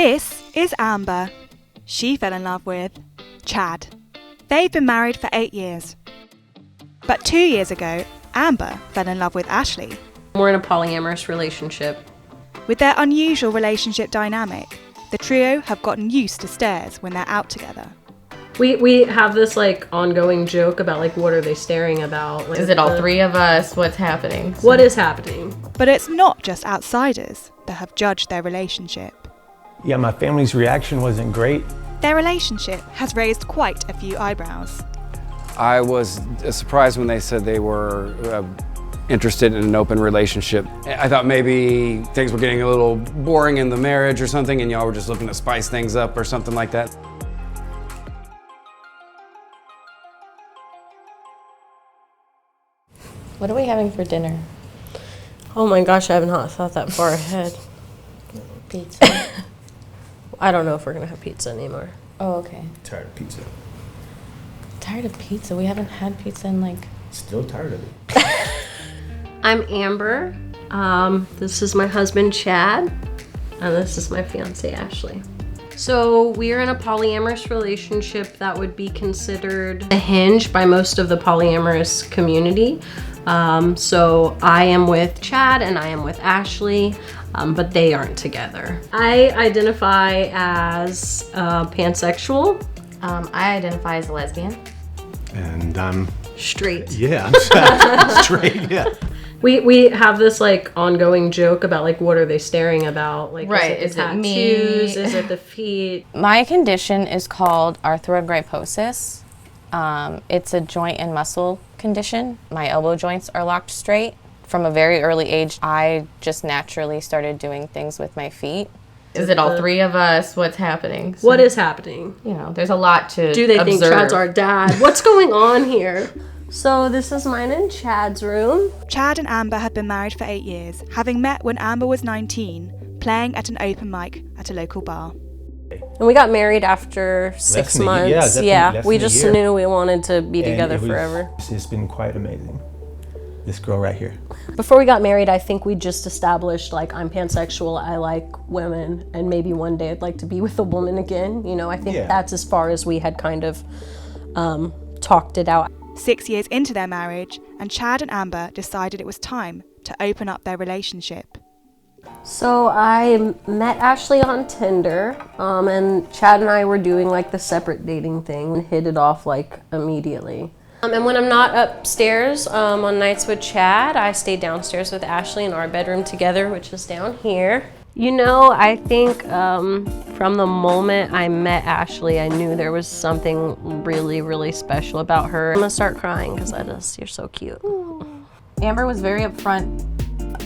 This is Amber. She fell in love with Chad. They've been married for 8 years. But 2 years ago, Amber fell in love with Ashley. We're in a polyamorous relationship. With their unusual relationship dynamic, the trio have gotten used to stares when they're out together. We have this ongoing joke about what are they staring about? Is it all three of us? What's happening? What is happening? But it's not just outsiders that have judged their relationship. Yeah, my family's reaction wasn't great. Their relationship has raised quite a few eyebrows. I was surprised when they said they were interested in an open relationship. I thought maybe things were getting a little boring in the marriage or something and y'all were just looking to spice things up or something like that. What are we having for dinner? Oh my gosh, I have not thought that far ahead. Pizza. I don't know if we're gonna have pizza anymore. Oh, okay. Tired of pizza. Tired of pizza? We haven't had pizza in Still tired of it. I'm Amber. This is my husband, Chad. And this is my fiance, Ashley. So we are in a polyamorous relationship that would be considered a hinge by most of the polyamorous community. So I am with Chad and I am with Ashley, but they aren't together. I identify as pansexual. I identify as a lesbian. And I'm Straight. Yeah, I'm straight, yeah. We have this ongoing joke about what are they staring about? Right, is it the is it me? tattoos? Is it the feet? My condition is called arthrogryposis. It's a joint and muscle condition. My elbow joints are locked straight. From a very early age, I just naturally started doing things with my feet. Is it all three of us? What's happening? What is happening? There's a lot to Do they observe. think Chad's our dad? What's going on here? So this is mine and Chad's room. Chad and Amber have been married for 8 years, having met when Amber was 19, playing at an open mic at a local bar. And we got married after 6 months. We just knew we wanted to be together forever. It's been quite amazing. This girl right here. Before we got married, I think we just established I'm pansexual, I like women, and maybe one day I'd like to be with a woman again. I think that's as far as we had kind of talked it out. 6 years into their marriage, and Chad and Amber decided it was time to open up their relationship. So I met Ashley on Tinder, and Chad and I were doing the separate dating thing and hit it off immediately. And when I'm not upstairs on nights with Chad, I stay downstairs with Ashley in our bedroom together, which is down here. I think from the moment I met Ashley, I knew there was something really, really special about her. I'm gonna start crying because you're so cute. Amber was very upfront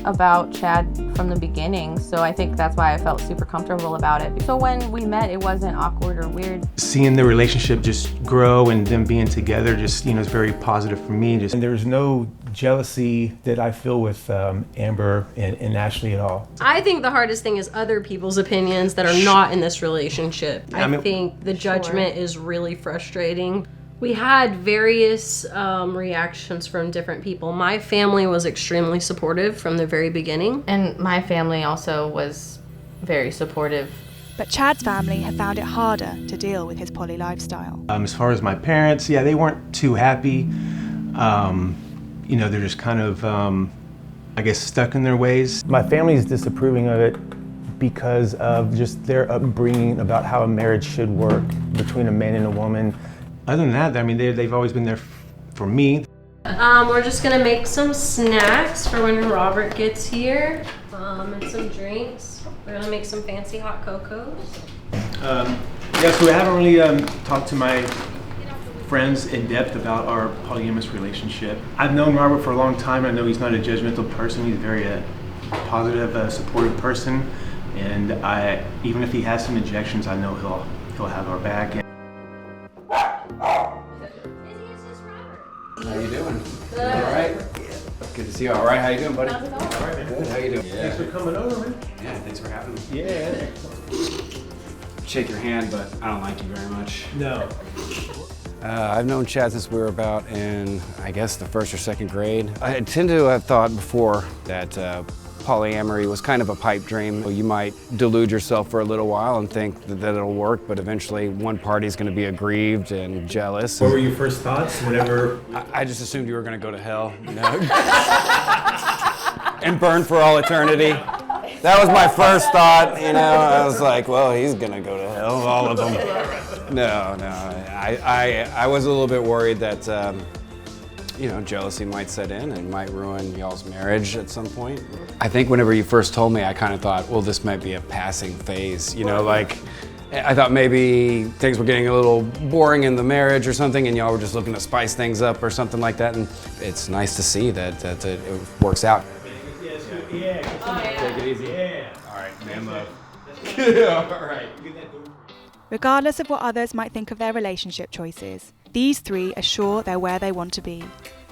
about Chad from the beginning, so I think that's why I felt super comfortable about it. So when we met, it wasn't awkward or weird. Seeing the relationship just grow and them being together is very positive for me. And there's no jealousy that I feel with Amber and Ashley at all. I think the hardest thing is other people's opinions that are not in this relationship. I think the judgment is really frustrating. We had various reactions from different people. My family was extremely supportive from the very beginning. And my family also was very supportive. But Chad's family have found it harder to deal with his poly lifestyle. As far as my parents, they weren't too happy. They're just kind of, stuck in their ways. My family's disapproving of it because of just their upbringing about how a marriage should work between a man and a woman. Other than that, they've always been there for me. We're just gonna make some snacks for when Robert gets here, and some drinks. We're gonna make some fancy hot cocos. So I haven't really talked to my friends in depth about our polyamorous relationship. I've known Robert for a long time. I know he's not a judgmental person. He's a very positive, supportive person. And even if he has some objections, I know he'll have our back. How you doing? Good. All right? Good to see you. All right, how you doing, buddy? All right, man. Good, how you doing? Thanks for coming over, man. Yeah, thanks for having me. Yeah. Shake your hand, but I don't like you very much. No. I've known Chad since we were about in, I guess, the 1st or 2nd grade. I tend to have thought before that polyamory was kind of a pipe dream. You might delude yourself for a little while and think that it'll work, but eventually one party's going to be aggrieved and jealous. What were your first thoughts whenever? I just assumed you were going to go to hell, you know? And burn for all eternity. That was my first thought, you know. I was like, well, he's going to go to hell, all of them. No. I was a little bit worried that, you know, jealousy might set in and might ruin y'all's marriage at some point. I think whenever you first told me, I kind of thought, well, this might be a passing phase, you know, like, I thought maybe things were getting a little boring in the marriage or something and y'all were just looking to spice things up or something like that, and it's nice to see that it works out. Yeah. Take it easy. Yeah. All right, man love. Yeah, all right. Regardless of what others might think of their relationship choices, these three are sure they're where they want to be.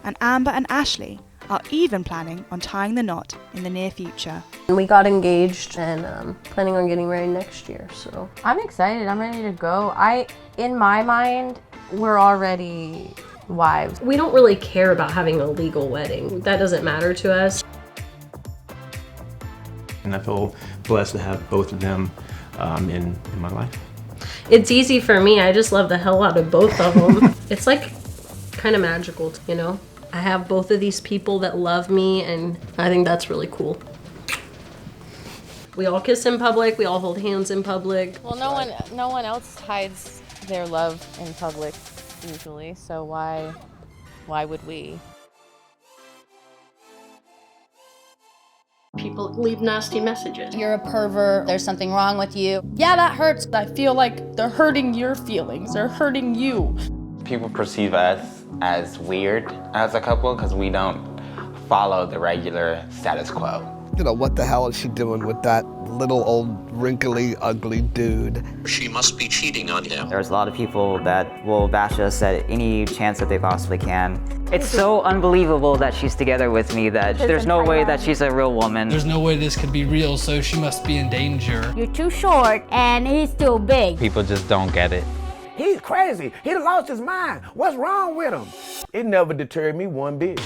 And Amber and Ashley are even planning on tying the knot in the near future. We got engaged and planning on getting married next year, so. I'm excited. I'm ready to go. In my mind, we're already wives. We don't really care about having a legal wedding. That doesn't matter to us. And I feel blessed to have both of them in my life. It's easy for me. I just love the hell out of both of them. It's like kind of magical, you know? I have both of these people that love me, and I think that's really cool. We all kiss in public. We all hold hands in public. Well, no one else hides their love in public usually, so why would we? People leave nasty messages. You're a pervert, there's something wrong with you. Yeah, that hurts. I feel like they're hurting your feelings, they're hurting you. People perceive us as weird as a couple because we don't follow the regular status quo. You know, what the hell is she doing with that little old wrinkly, ugly dude? She must be cheating on him. There's a lot of people that will bash us at any chance that they possibly can. It's so unbelievable that she's together with me that there's no way that she's a real woman. There's no way this could be real, so she must be in danger. You're too short and he's too big. People just don't get it. He's crazy. He done lost his mind. What's wrong with him? It never deterred me one bit.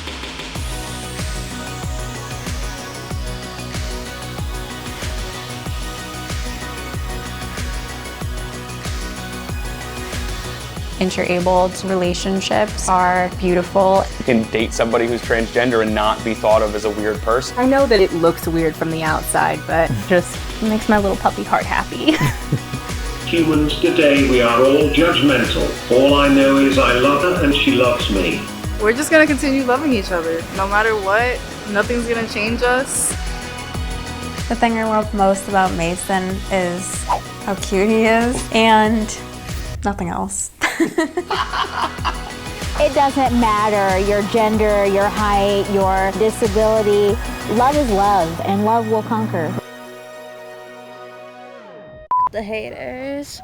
Interabled relationships are beautiful. You can date somebody who's transgender and not be thought of as a weird person. I know that it looks weird from the outside, but just makes my little puppy heart happy. Humans today, we are all judgmental. All I know is I love her and she loves me. We're just gonna continue loving each other. No matter what, nothing's gonna change us. The thing I love most about Mason is how cute he is, and nothing else. It doesn't matter your gender, your height, your disability. Love is love, and love will conquer. The haters.